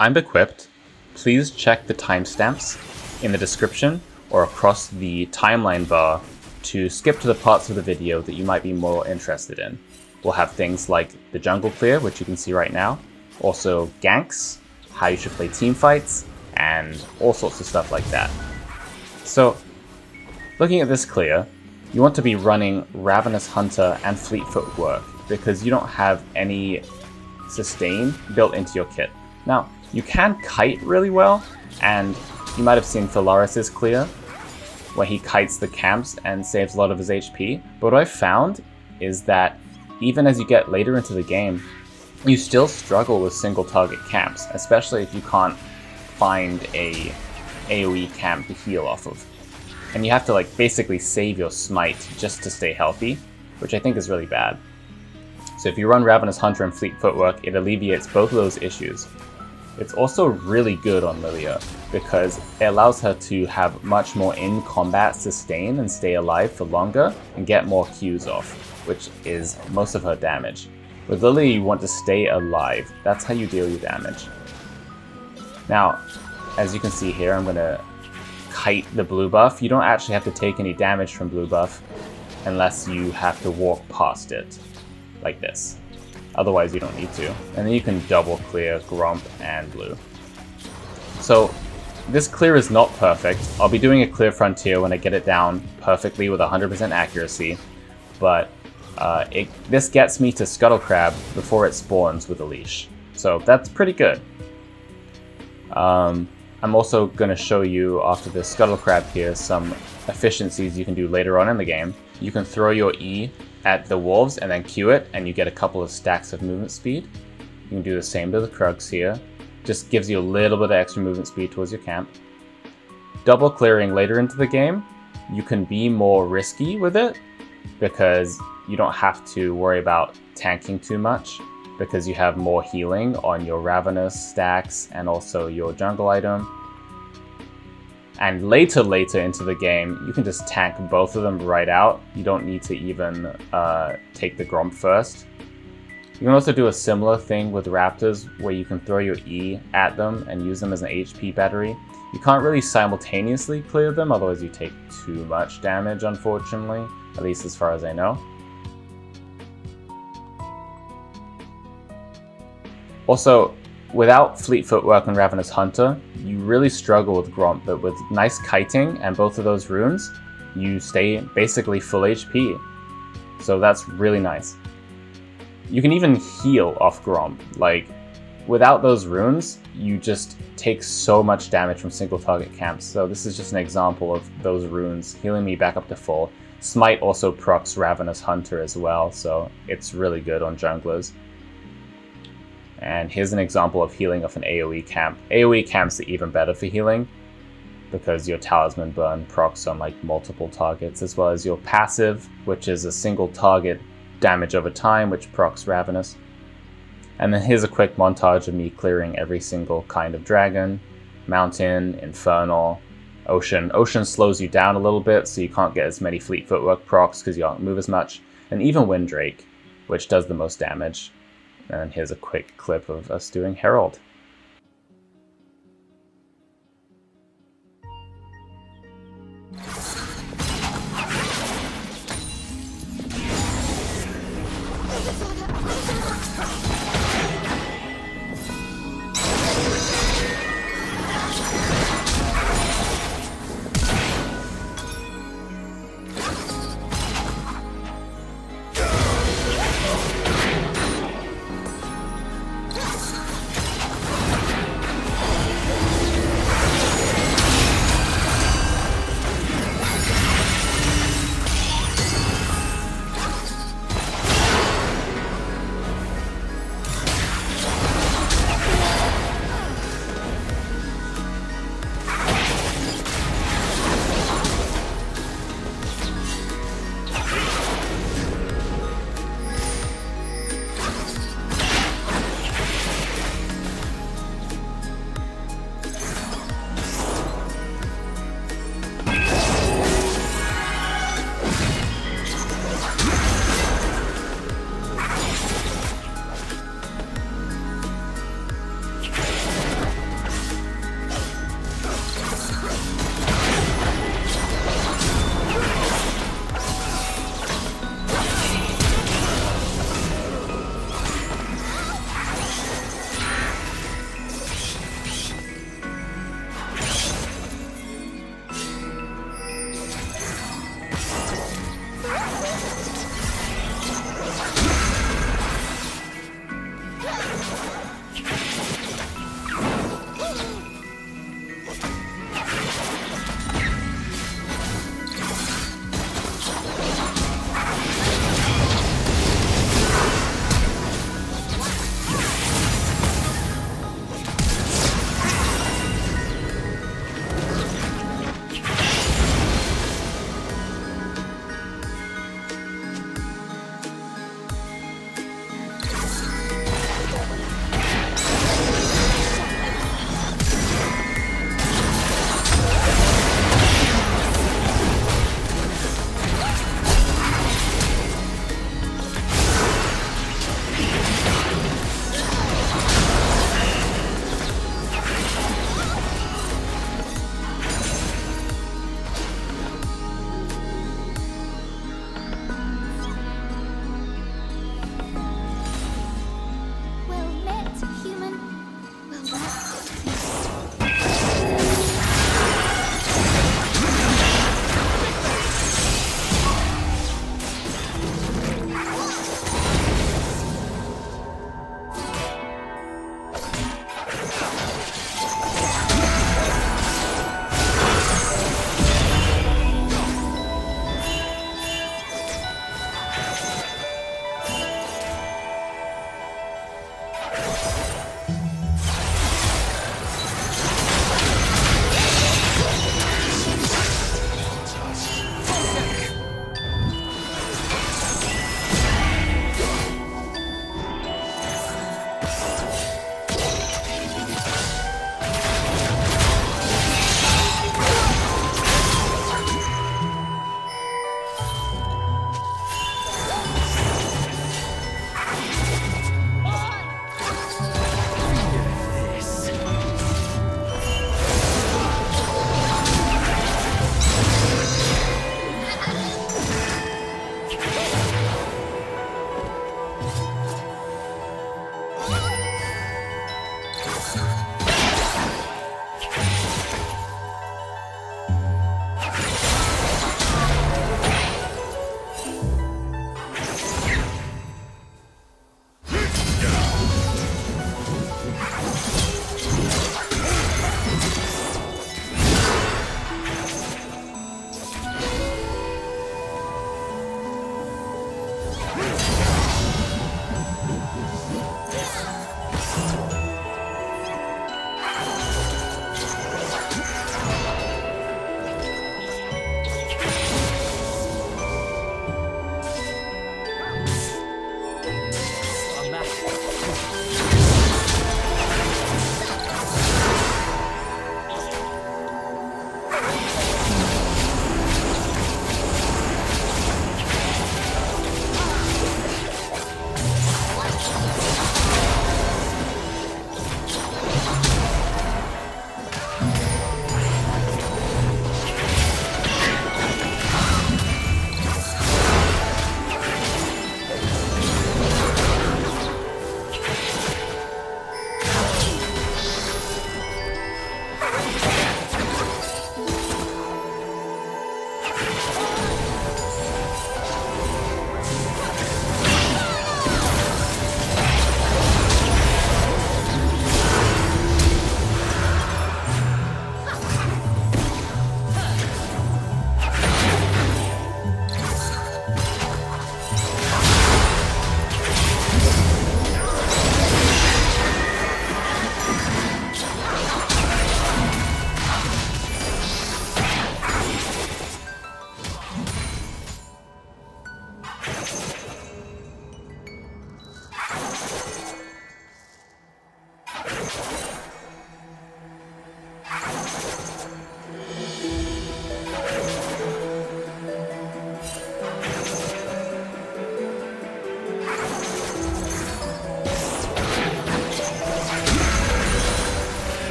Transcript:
I'm equipped. Please check the timestamps in the description or across the timeline bar to skip to the parts of the video that you might be more interested in. We'll have things like the jungle clear, which you can see right now, also ganks, how you should play team fights, and all sorts of stuff like that. So, looking at this clear, you want to be running Ravenous Hunter and Fleet Footwork because you don't have any sustain built into your kit. Now, you can kite really well, and you might have seen Phalaris' clear, where he kites the camps and saves a lot of his HP. But what I've found is that even as you get later into the game, you still struggle with single target camps, especially if you can't find a AoE camp to heal off of. And you have to basically save your smite just to stay healthy, which I think is really bad. So if you run Ravenous Hunter and Fleet Footwork, it alleviates both of those issues. It's also really good on Lilia because it allows her to have much more in-combat sustain and stay alive for longer and get more Qs off, which is most of her damage. With Lilia, you want to stay alive. That's how you deal your damage. Now, as you can see here, I'm going to kite the blue buff. You don't actually have to take any damage from blue buff unless you have to walk past it, like this. Otherwise, you don't need to. And then you can double clear Gromp and blue. So this clear is not perfect. I'll be doing a clear frontier when I get it down perfectly with 100% accuracy. But this gets me to Scuttle Crab before it spawns with a leash. So that's pretty good. I'm also going to show you after the Scuttle Crab here some efficiencies you can do later on in the game. You can throw your E at the wolves and then Q it, and you get a couple of stacks of movement speed. You can do the same to the Krugs here. Just gives you a little bit of extra movement speed towards your camp. Double clearing later into the game, you can be more risky with it because you don't have to worry about tanking too much because you have more healing on your Ravenous stacks and also your jungle item. And later into the game, you can just tank both of them right out. You don't need to even take the Gromp first. You can also do a similar thing with Raptors, where you can throw your E at them and use them as an HP battery. You can't really simultaneously clear them, otherwise you take too much damage, unfortunately, at least as far as I know. Also, without Fleet Footwork and Ravenous Hunter, you really struggle with Gromp, but with nice kiting and both of those runes, you stay basically full HP. So that's really nice. You can even heal off Gromp. without those runes, you just take so much damage from single target camps. So this is just an example of those runes healing me back up to full. Smite also procs Ravenous Hunter as well, so it's really good on junglers. And here's an example of healing off an AoE camp. AoE camps are even better for healing, because your Talisman Burn procs on like multiple targets, as well as your passive, which is a single target damage over time, which procs Ravenous. And then here's a quick montage of me clearing every single kind of dragon: Mountain, Infernal, Ocean. Ocean slows you down a little bit, so you can't get as many Fleet Footwork procs because you don't move as much. And even Windrake, which does the most damage. And here's a quick clip of us doing Herald.